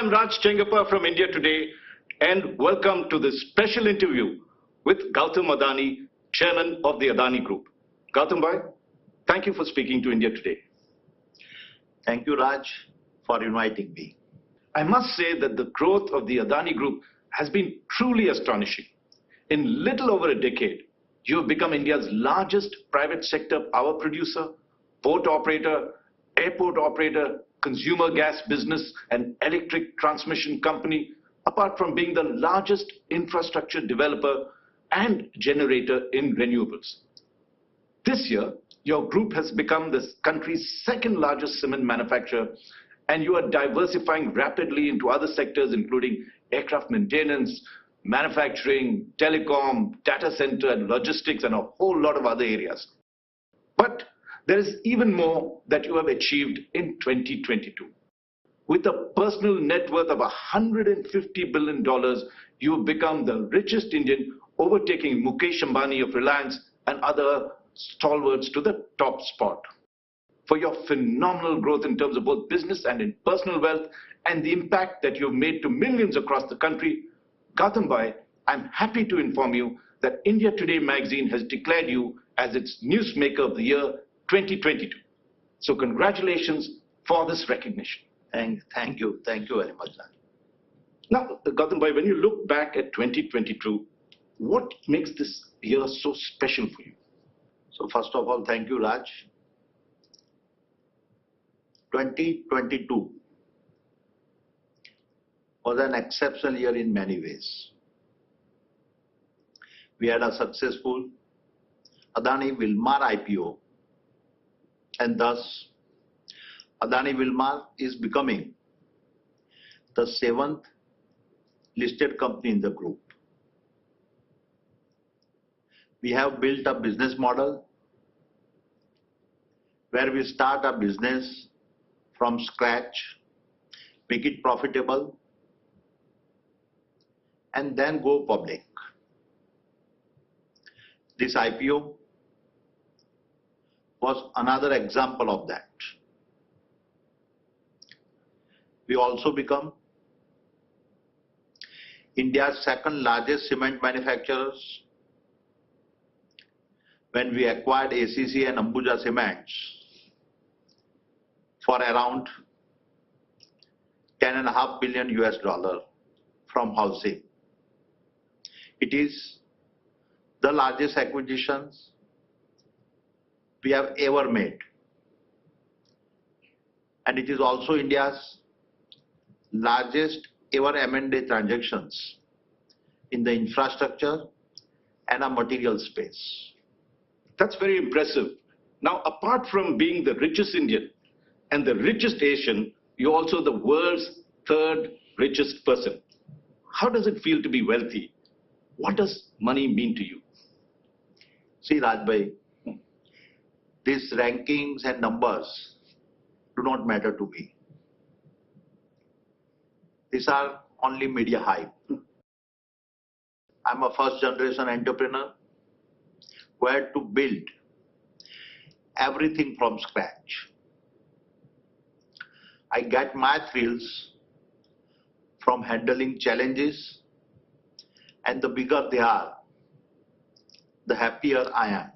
I'm Raj Chengappa from India Today, and welcome to this special interview with Gautam Adani, Chairman of the Adani Group. Gautam bhai, thank you for speaking to India Today. Thank you, Raj, for inviting me. I must say that the growth of the Adani Group has been truly astonishing. In little over a decade, you have become India's largest private sector power producer, port operator, airport operator, consumer gas business and electric transmission company, apart from being the largest infrastructure developer and generator in renewables. This year, your group has become this country's second largest cement manufacturer, and you are diversifying rapidly into other sectors including aircraft maintenance, manufacturing, telecom, data center and logistics and a whole lot of other areas. But there is even more that you have achieved in 2022. With a personal net worth of $150 billion, you have become the richest Indian, overtaking Mukesh Ambani of Reliance and other stalwarts to the top spot. For your phenomenal growth in terms of both business and in personal wealth and the impact that you have made to millions across the country, Gautam bhai, I'm happy to inform you that India Today magazine has declared you as its Newsmaker of the Year 2022. So congratulations for this recognition. Thank you very much, Raj. Now, Gautam bhai, when you look back at 2022, what makes this year so special for you? So first of all, thank you, Raj. 2022 was an exceptional year in many ways. We had a successful Adani Wilmar IPO, and thus Adani Wilmar is becoming the 7th listed company in the group. We have built a business model where we start a business from scratch, make it profitable, and then go public. This IPO was another example of that. We also become India's second largest cement manufacturers when we acquired ACC and Ambuja Cements for around $10.5 billion from housing. It is the largest acquisitions we have ever made, and it is also India's largest ever M&A transactions in the infrastructure and a material space. That's very impressive. Now, apart from being the richest Indian and the richest Asian, you're also the world's third richest person. How does it feel to be wealthy? What does money mean to you? See, Rajbhai, these rankings and numbers do not matter to me. These are only media hype. I'm a first generation entrepreneur who had to build everything from scratch. I get my thrills from handling challenges, and the bigger they are, the happier I am.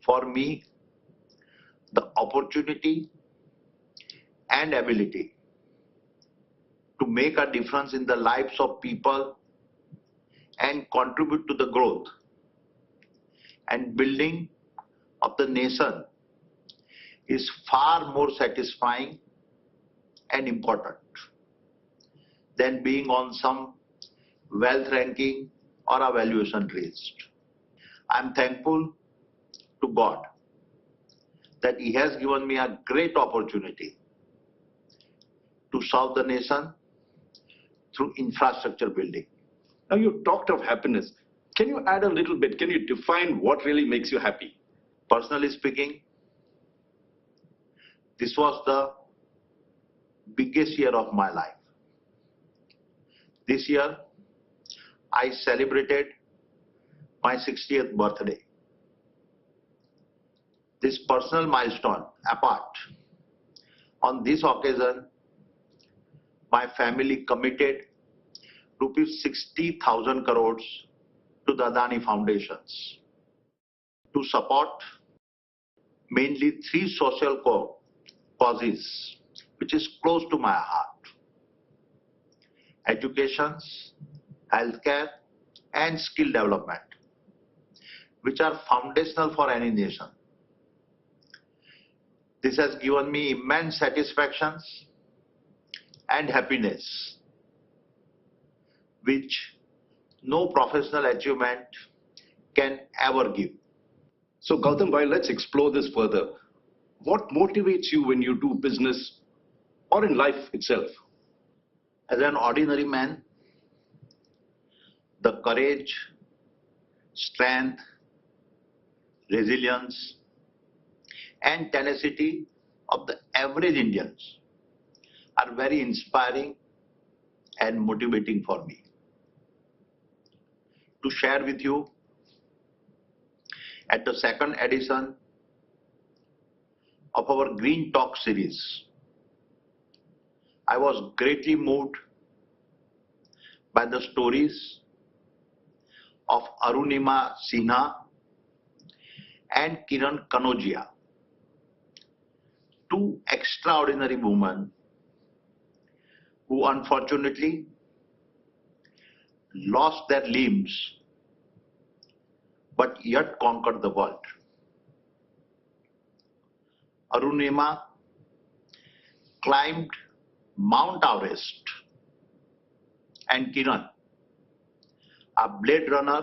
For me, the opportunity and ability to make a difference in the lives of people and contribute to the growth and building of the nation is far more satisfying and important than being on some wealth ranking or a valuation list. I'm thankful to God that He has given me a great opportunity to serve the nation through infrastructure building. Now, you talked of happiness. Can you add a little bit? Can you define what really makes you happy? Personally speaking, this was the biggest year of my life. This year, I celebrated my 60th birthday. This personal milestone apart, on this occasion, my family committed rupees 60,000 crores to the Adani Foundations to support mainly three social causes which is close to my heart: education, healthcare and skill development, which are foundational for any nation. This has given me immense satisfactions and happiness, which no professional achievement can ever give. So Gautam, let's explore this further. What motivates you when you do business or in life itself? As an ordinary man, the courage, strength, resilience and tenacity of the average Indians are very inspiring and motivating for me. To share with you, at the second edition of our Green Talk series, I was greatly moved by the stories of Arunima Sinha and Kiran Kanojia, two extraordinary women who unfortunately lost their limbs but yet conquered the world. Arunima climbed Mount Everest and Kiran, a blade runner,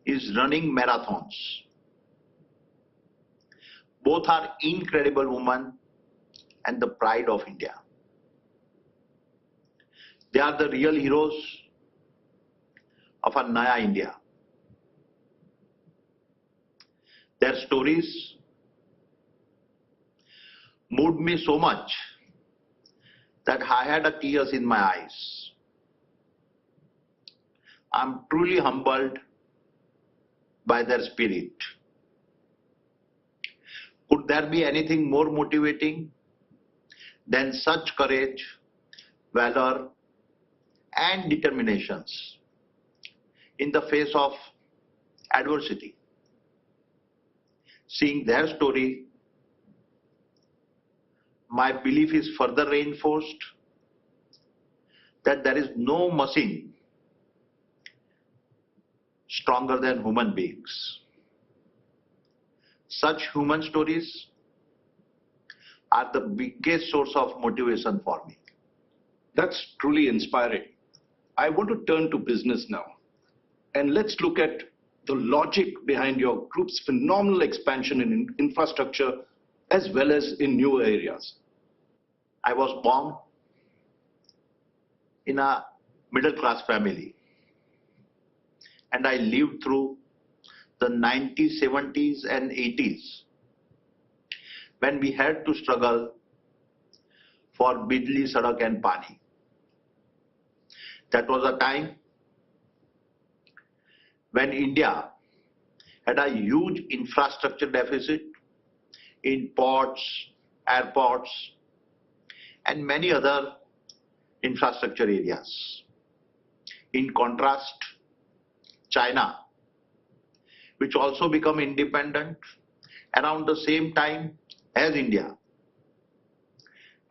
is running marathons. Both are incredible women and the pride of India. They are the real heroes of a Naya India. Their stories moved me so much that I had tears in my eyes. I am truly humbled by their spirit. Could there be anything more motivating than such courage, valor, and determinations in the face of adversity? Seeing their story, my belief is further reinforced that there is no machine stronger than human beings. Such human stories are the biggest source of motivation for me. That's truly inspiring. I want to turn to business now. And let's look at the logic behind your group's phenomenal expansion in infrastructure as well as in new areas. I was born in a middle-class family, and I lived through the 90s, 70s and 80s when we had to struggle for Bidli, Sadak and Pani. That was a time when India had a huge infrastructure deficit in ports, airports and many other infrastructure areas. In contrast, China, which also became independent around the same time as India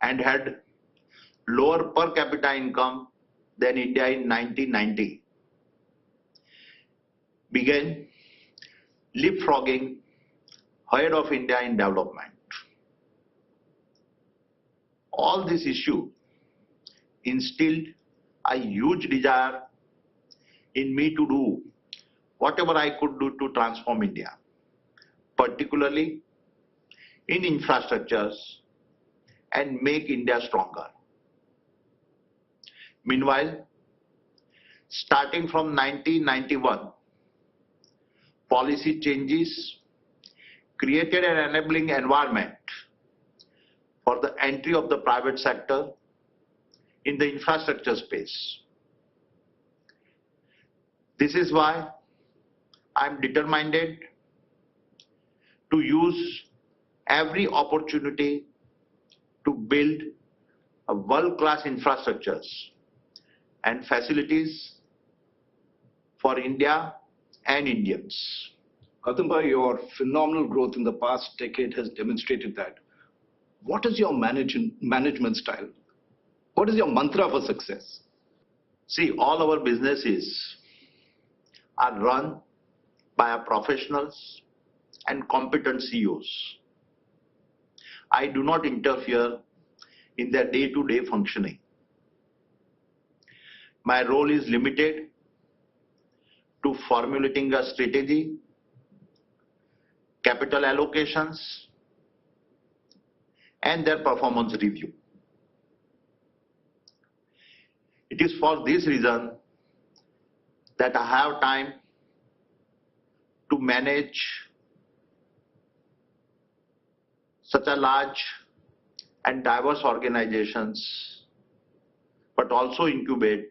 and had lower per capita income than India in 1990, began leapfrogging ahead of India in development. All this issue instilled a huge desire in me to do whatever I could do to transform India, particularly in infrastructures, and make India stronger. Meanwhile, starting from 1991, policy changes created an enabling environment for the entry of the private sector in the infrastructure space. This is why I am determined to use every opportunity to build a world-class infrastructures and facilities for India and Indians. Gautam bhai, your phenomenal growth in the past decade has demonstrated that. What is your management style? What is your mantra for success? See, all our businesses are run by our professionals and competent CEOs. I do not interfere in their day-to-day functioning. My role is limited to formulating a strategy, capital allocations, and their performance review. It is for this reason that I have time to manage such a large and diverse organizations, but also incubate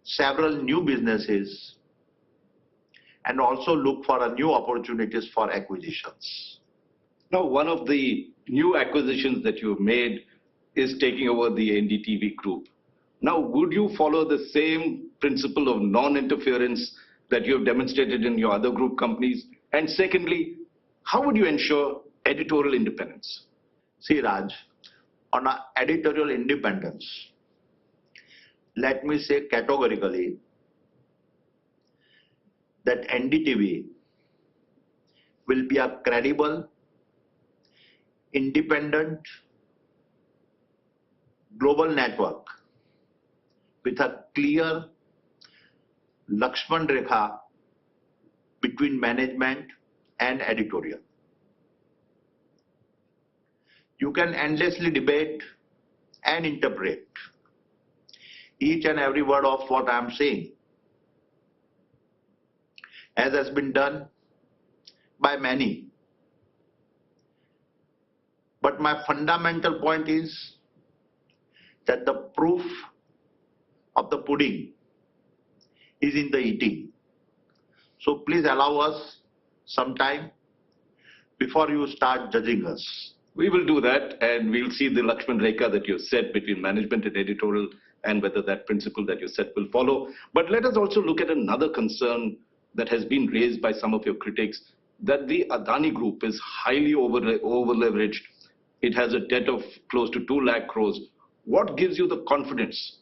several new businesses and also look for new opportunities for acquisitions. Now, one of the new acquisitions that you've made is taking over the NDTV group. Now, would you follow the same principle of non-interference that you have demonstrated in your other group companies? And secondly, how would you ensure editorial independence? See, Raj, on our editorial independence, let me say categorically that NDTV will be a credible, independent, global network with a clear Lakshman Rekha between management and editorial. You can endlessly debate and interpret each and every word of what I am saying, as has been done by many. But my fundamental point is that the proof of the pudding is in the eating. So please allow us some time before you start judging us. We will do that, and we'll see the Lakshman Rekha that you've set between management and editorial, and whether that principle that you set will follow. But let us also look at another concern that has been raised by some of your critics, that the Adani Group is highly over-leveraged. It has a debt of close to 2 lakh crores. What gives you the confidence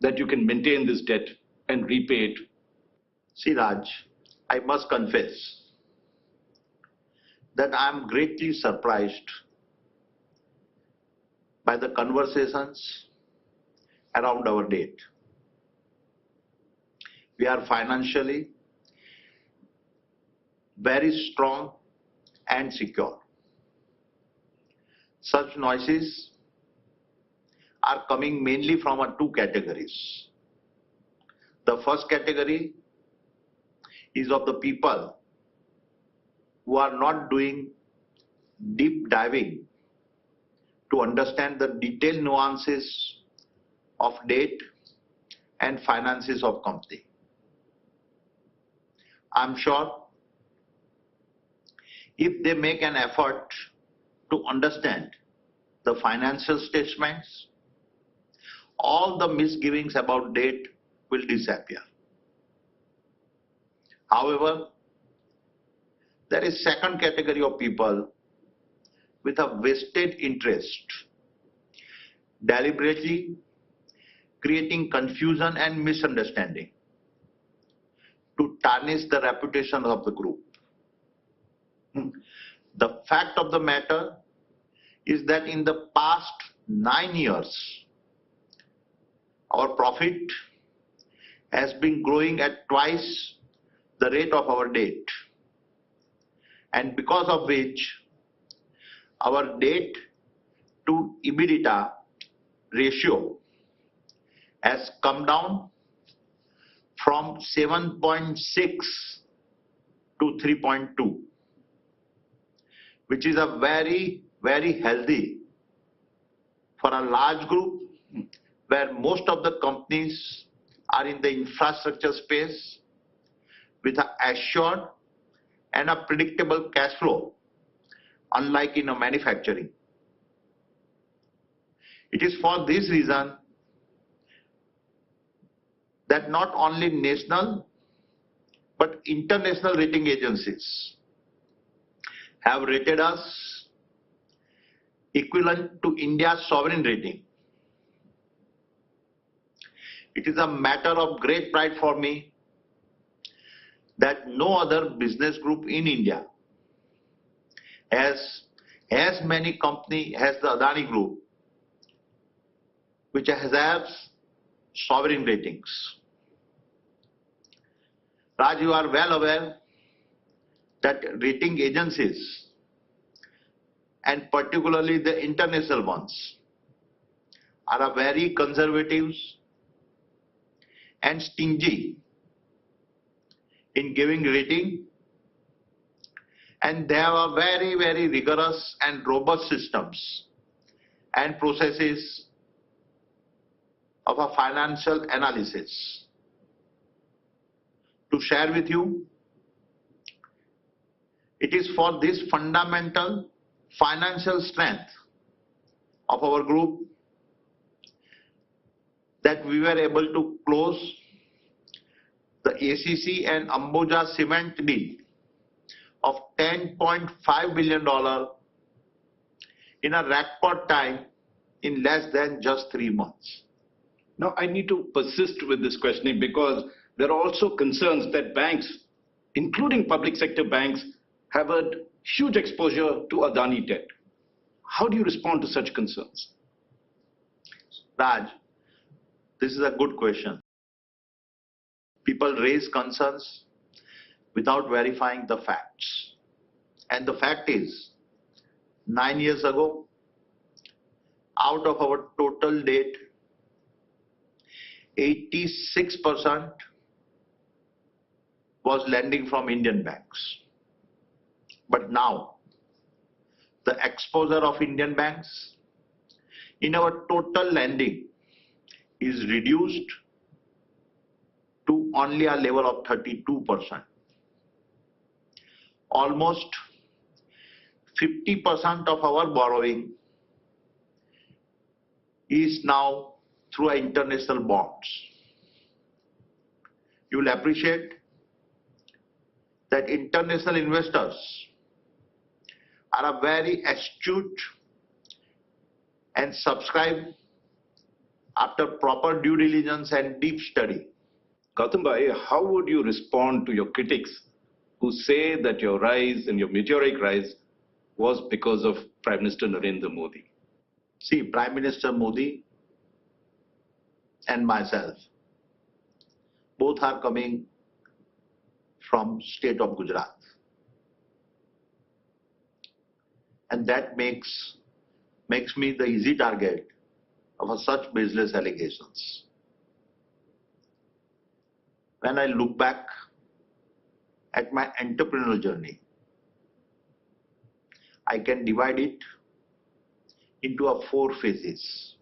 that you can maintain this debt and repay it? See, Raj, I must confess that I am greatly surprised by the conversations around our debt. We are financially very strong and secure. Such noises are coming mainly from two categories. The first category is of the people who are not doing deep diving to understand the detailed nuances of debt and finances of company. I'm sure if they make an effort to understand the financial statements, all the misgivings about debt will disappear. However, there is second category of people with a vested interest, deliberately creating confusion and misunderstanding to tarnish the reputation of the group. The fact of the matter is that in the past 9 years, our profit has been growing at twice the rate of our debt, and because of which our debt to EBITDA ratio has come down from 7.6 to 3.2, which is a very, very healthy for a large group where most of the companies are in the infrastructure space with an assured and a predictable cash flow, unlike in a manufacturing. It is for this reason that not only national but international rating agencies have rated us equivalent to India's sovereign rating. It is a matter of great pride for me that no other business group in India has as many companies as the Adani Group, which has sovereign ratings. Raj, you are well aware that rating agencies, and particularly the international ones, are a very conservative and stingy in giving rating, and they have a very, very rigorous and robust systems and processes of a financial analysis. To share with you, it is for this fundamental financial strength of our group that we were able to close the ACC and Ambuja cement deal of $10.5 billion in a record time in less than just 3 months. Now, I need to persist with this questioning because there are also concerns that banks, including public sector banks, have a huge exposure to Adani debt. How do you respond to such concerns? Raj, this is a good question. People raise concerns without verifying the facts. And the fact is, 9 years ago, out of our total debt, 86% was lending from Indian banks. But now, the exposure of Indian banks in our total lending is reduced to only a level of 32%. Almost 50% of our borrowing is now through international bonds. You will appreciate that international investors are very astute and subscribe after proper due diligence and deep study. Gautam bhai, how would you respond to your critics who say that your rise and your meteoric rise was because of Prime Minister Narendra Modi? See, Prime Minister Modi and myself, both are coming from state of Gujarat. And that makes me the easy target of such baseless allegations. When I look back at my entrepreneurial journey, I can divide it into 4 phases.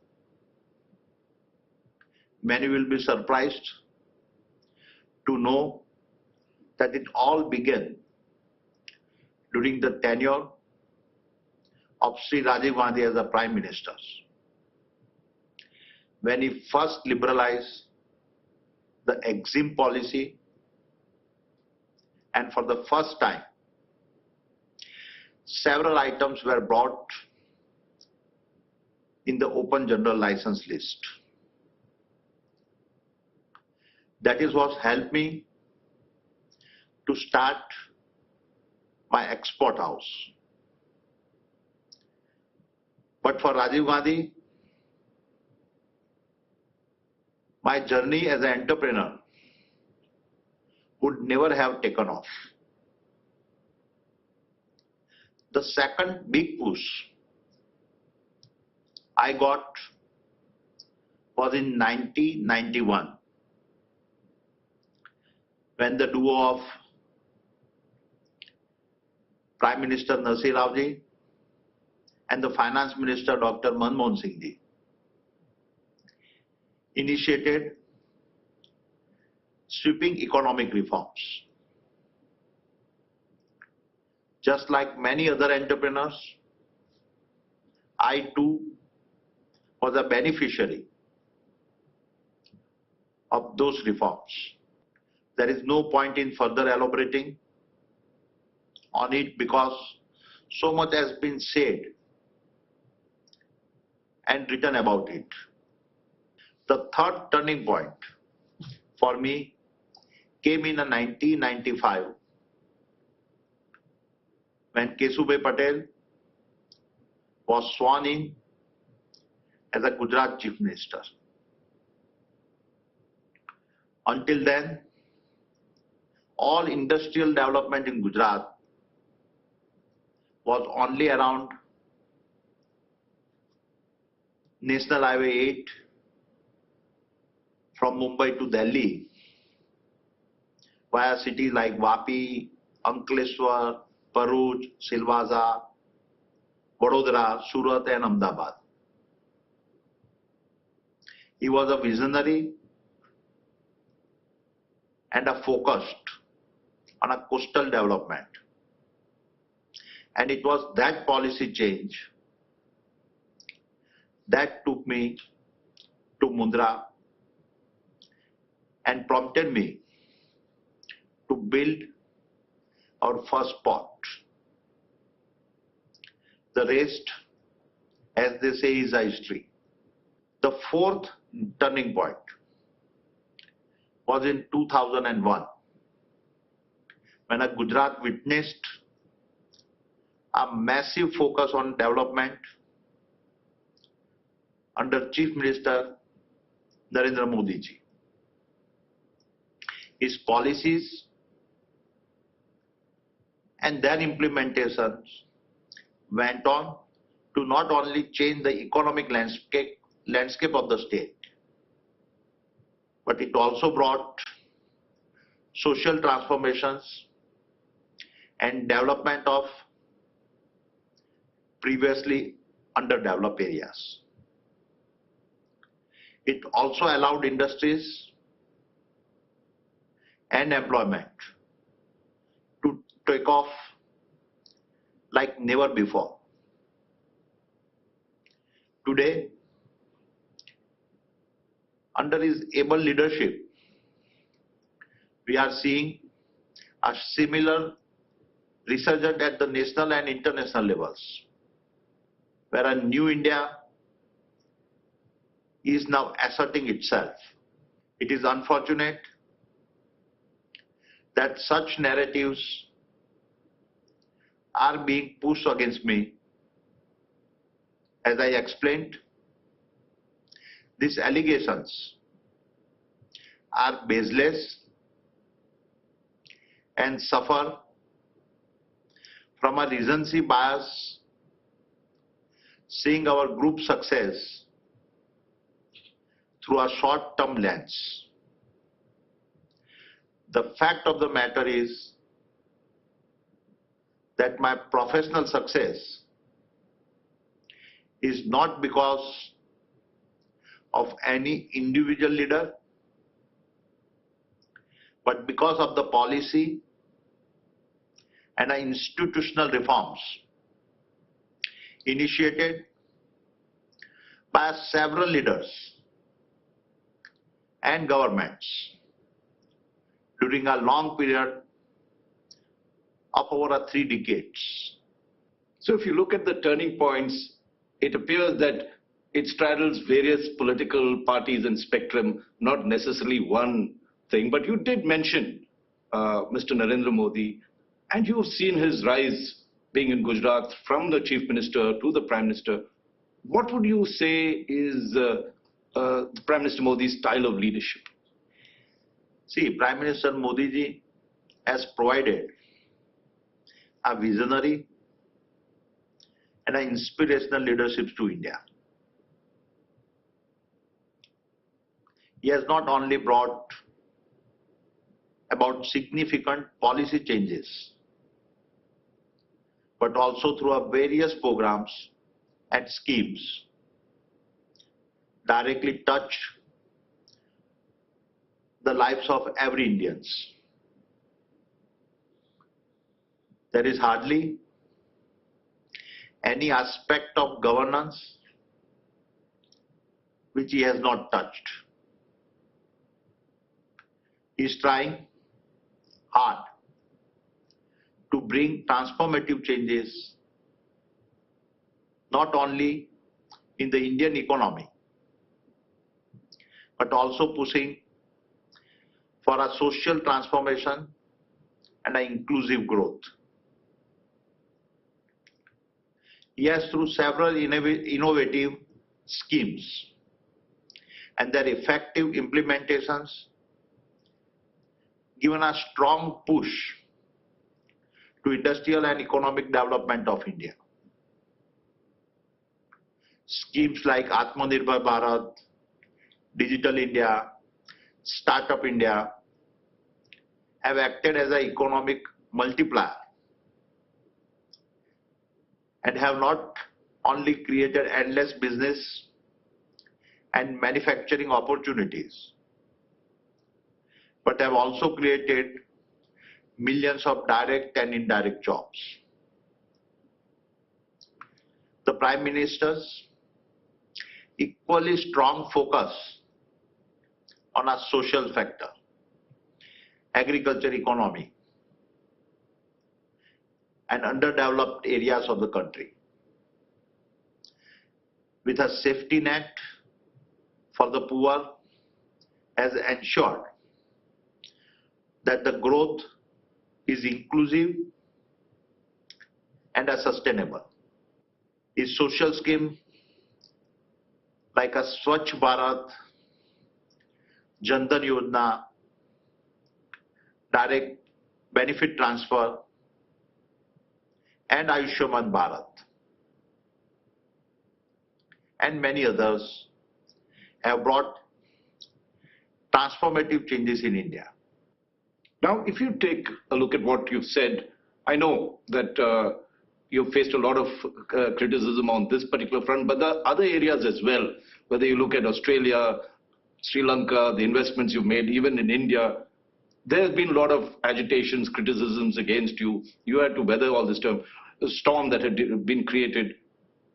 Many will be surprised to know that it all began during the tenure of Sri Rajiv Gandhi as a Prime Minister, when he first liberalized the EXIM policy, and for the first time, several items were brought in the open general license list. That is what helped me to start my export house. But for Rajiv Gandhi, my journey as an entrepreneur would never have taken off. The second big push I got was in 1991, when the duo of Prime Minister Nasir Raoji and the Finance Minister Dr. Manmohan Singh ji initiated sweeping economic reforms. Just like many other entrepreneurs, I too was a beneficiary of those reforms. There is no point in further elaborating on it because so much has been said and written about it. The third turning point for me came in 1995 when Kesubhai Patel was sworn in as a Gujarat Chief Minister. Until then, all industrial development in Gujarat was only around National Highway 8 from Mumbai to Delhi via cities like Vapi, Ankleshwar, Bharuch, Silvassa, Vadodara, Surat and Ahmedabad. He was a visionary and a focused on a coastal development. And it was that policy change that took me to Mundra and prompted me to build our first port. The rest, as they say, is a history. The fourth turning point was in 2001 when Gujarat witnessed a massive focus on development under Chief Minister Narendra Modi ji. His policies and their implementations went on to not only change the economic landscape of the state, but it also brought social transformations and development of previously underdeveloped areas. It also allowed industries and employment to take off like never before. Today, under his able leadership, we are seeing a similar resurgence at the national and international levels, where a new India is now asserting itself. It is unfortunate that such narratives are being pushed against me. As I explained, these allegations are baseless and suffer from a recency bias, seeing our group success through a short-term lens. The fact of the matter is that my professional success is not because of any individual leader, but because of the policy and institutional reforms initiated by several leaders and governments during a long period of over 3 decades. So if you look at the turning points, it appears that it straddles various political parties and spectrum, not necessarily one thing. But you did mention Mr. Narendra Modi, and you've seen his rise being in Gujarat from the Chief Minister to the Prime Minister. What would you say is Prime Minister Modi's style of leadership? See, Prime Minister Modi ji has provided a visionary and an inspirational leadership to India. He has not only brought about significant policy changes, but also through our various programs and schemes directly touch the lives of every Indians. There is hardly any aspect of governance which he has not touched. He is trying hard to bring transformative changes not only in the Indian economy, but also pushing for a social transformation and an inclusive growth. He has, through several innovative schemes and their effective implementations, given a strong push to industrial and economic development of India. Schemes like Atmanirbhar Bharat, Digital India, Startup India have acted as an economic multiplier and have not only created endless business and manufacturing opportunities, but have also created millions of direct and indirect jobs. The Prime Minister's equally strong focus on a social factor, agriculture economy, and underdeveloped areas of the country, with a safety net for the poor, has ensured that the growth is inclusive and sustainable. His social scheme like a Swachh Bharat, Jan Dhan Yojana, direct benefit transfer, and Ayushman Bharat, and many others have brought transformative changes in India. Now, if you take a look at what you've said, I know that you've faced a lot of criticism on this particular front, but the other areas as well, whether you look at Australia, Sri Lanka, the investments you've made, even in India, there's been a lot of agitations, criticisms against you. You had to weather all this storm that had been created.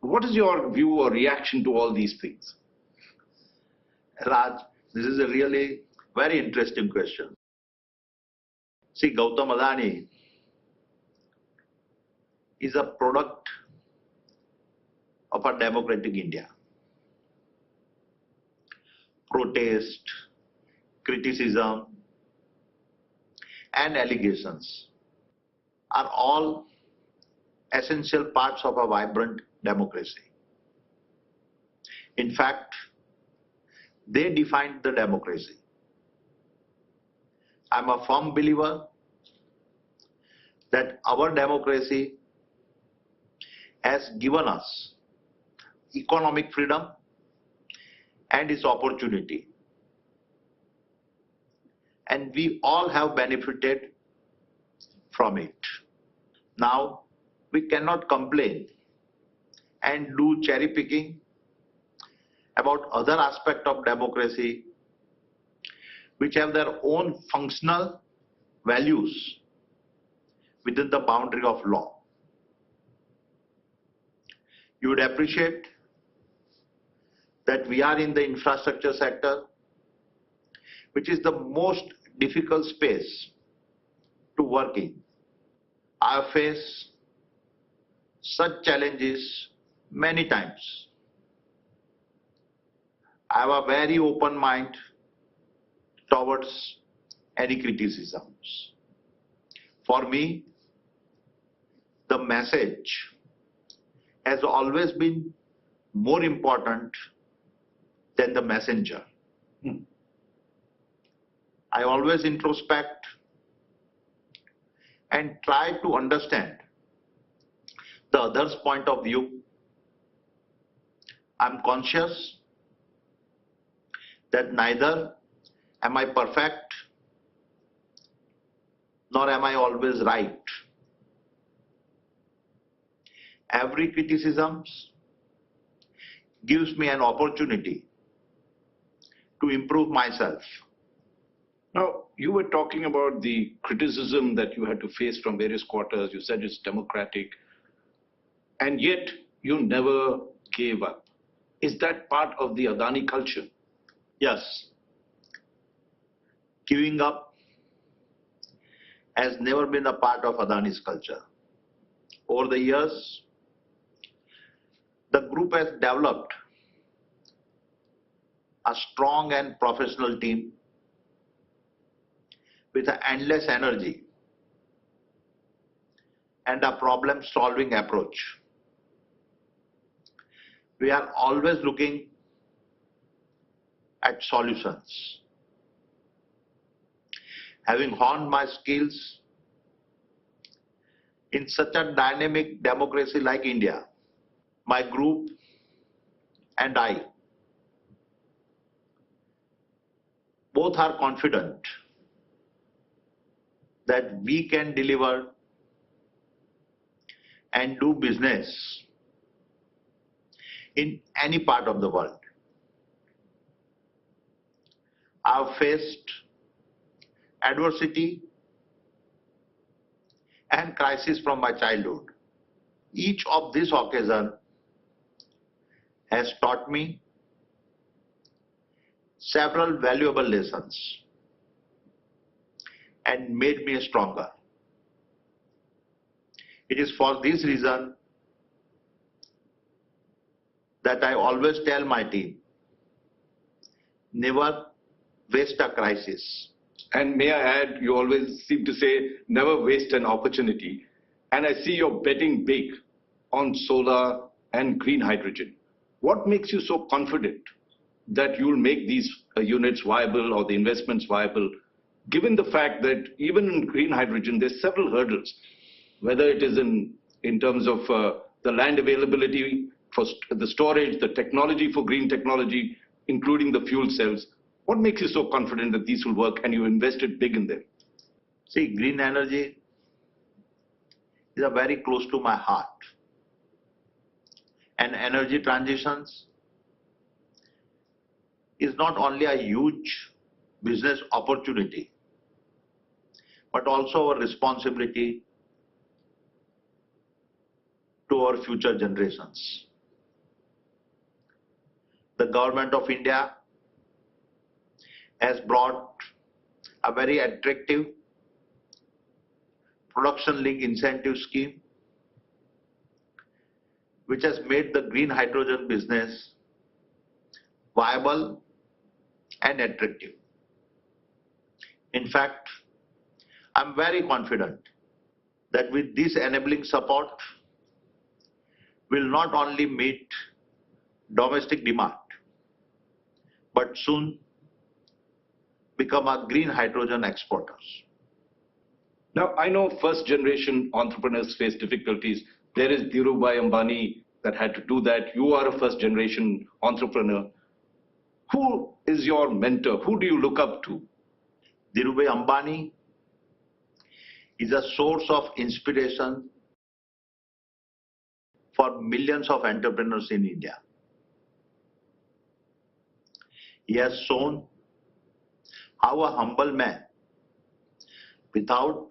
What is your view or reaction to all these things? Raj, this is a really very interesting question. See, Gautam Adani is a product of a democratic India. Protest, criticism, and allegations are all essential parts of a vibrant democracy. In fact, they defined the democracy. I'm a firm believer that our democracy has given us economic freedom and its opportunity. And we all have benefited from it. Now, we cannot complain and do cherry picking about other aspects of democracy which have their own functional values within the boundary of law. You would appreciate that we are in the infrastructure sector, which is the most difficult space to work in. I have faced such challenges many times. I have a very open mind towards any criticisms. For me, the message has always been more important than the messenger. I always introspect and try to understand the other's point of view. I'm conscious that neither am I perfect, nor am I always right. Every criticism gives me an opportunity to improve myself. Now, you were talking about the criticism that you had to face from various quarters. You said it's democratic, and yet you never gave up. Is that part of the Adani culture? Yes, queuing up has never been a part of Adani's culture. Over the years, the group has developed a strong and professional team with an endless energy and a problem-solving approach. We are always looking at solutions. Having honed my skills in such a dynamic democracy like India, my group and I both are confident that we can deliver and do business in any part of the world. I have faced adversity and crisis from my childhood. Each of these occasions has taught me several valuable lessons and made me stronger. It is for this reason that I always tell my team, never waste a crisis. And may I add, you always seem to say, never waste an opportunity. And I see you're betting big on solar and green hydrogen. What makes you so confident that you'll make these units viable or the investments viable, given the fact that even in green hydrogen, there's several hurdles, whether it is in terms of the land availability, for the storage, the technology for green technology, including the fuel cells. What makes you so confident that these will work and you invested big in them? See, green energy is very close to my heart. And energy transitions is not only a huge business opportunity, but also a responsibility to our future generations. The government of India has brought a very attractive production-linked incentive scheme, which has made the green hydrogen business viable and attractive. In fact, I'm very confident that with this enabling support, we'll not only meet domestic demand, but soon become a green hydrogen exporters. Now, I know first generation entrepreneurs face difficulties. There is Dhirubhai Ambani that had to do that. You are a first generation entrepreneur. Who is your mentor? Who do you look up to? Dhirubhai Ambani is a source of inspiration for millions of entrepreneurs in India. He has shown how a humble man, without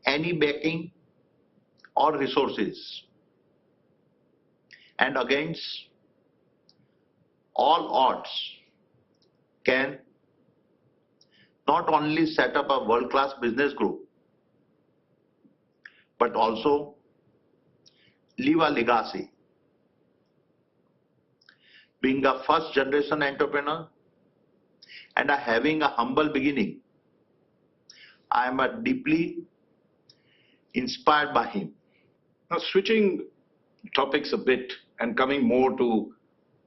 any backing or resources, and against all odds, can not only set up a world-class business group, but also leave a legacy. Being a first generation entrepreneur and having a humble beginning, I am deeply inspired by him. Now, switching topics a bit and coming more to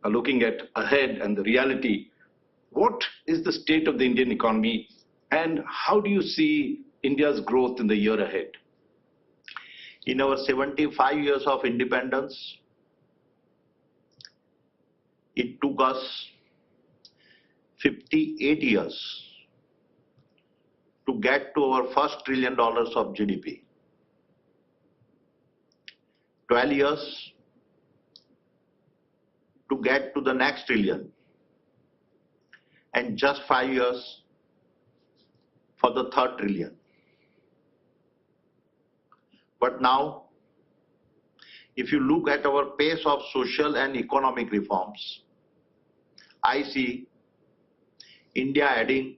looking at ahead and the reality, what is the state of the Indian economy and how do you see India's growth in the year ahead? In our 75 years of independence, it took us 58 years to get to our first $1 trillion of GDP. 12 years to get to the next trillion, and just 5 years for the third trillion. But now, If you look at our pace of social and economic reforms, I see India adding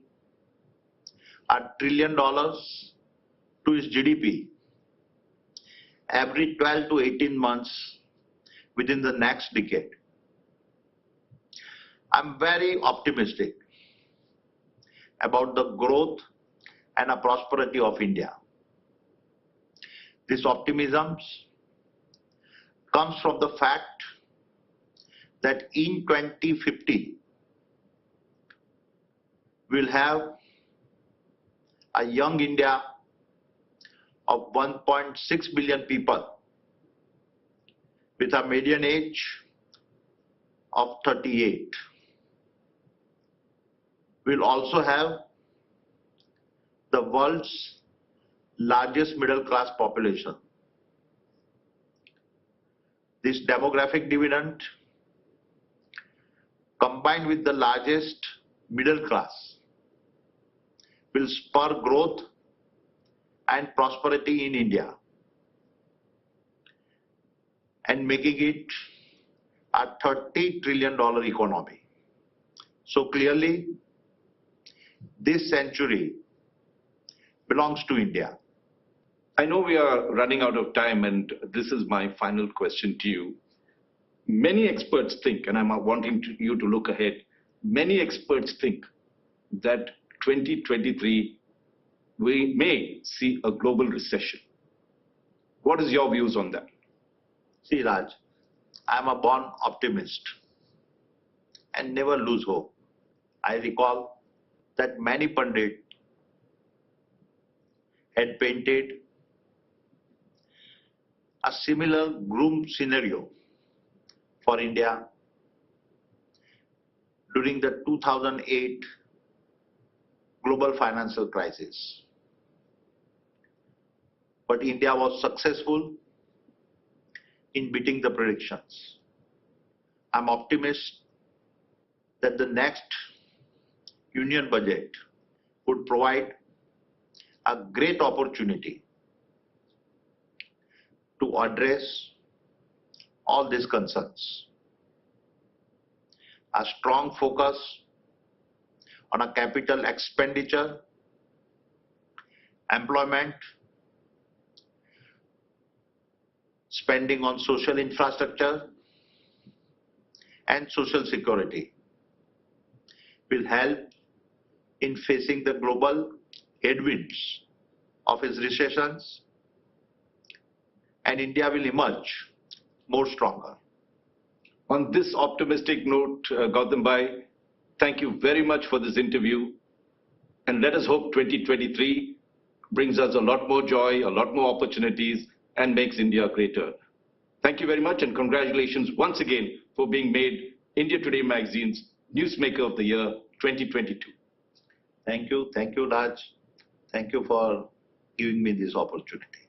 $1 trillion to its GDP every 12 to 18 months within the next decade. I'm very optimistic about the growth and the prosperity of India. This optimism comes from the fact that in 2050, we'll have a young India of 1.6 billion people with a median age of 38. We'll also have the world's largest middle class population. This demographic dividend, combined with the largest middle class, will spur growth and prosperity in India and making it a $30 trillion economy. So clearly, this century belongs to India. I know we are running out of time, and this is my final question to you. Many experts think, and I'm wanting you to look ahead, many experts think that 2023 we may see a global recession. What is your views on that? See, Raj, I'm a born optimist and never lose hope. I recall that many pundits had painted a similar grim scenario for India during the 2008 global financial crisis. But India was successful in beating the predictions. I'm optimistic that the next union budget would provide a great opportunity to address all these concerns. A strong focus on a capital expenditure, employment, spending on social infrastructure and social security will help in facing the global headwinds of its recessions, and India will emerge more stronger. On this optimistic note, Gautam bhai, thank you very much for this interview, and let us hope 2023 brings us a lot more joy, a lot more opportunities, and makes India greater. Thank you very much, and congratulations once again for being made India Today magazine's Newsmaker of the Year 2022. Thank you, Raj. Thank you for giving me this opportunity.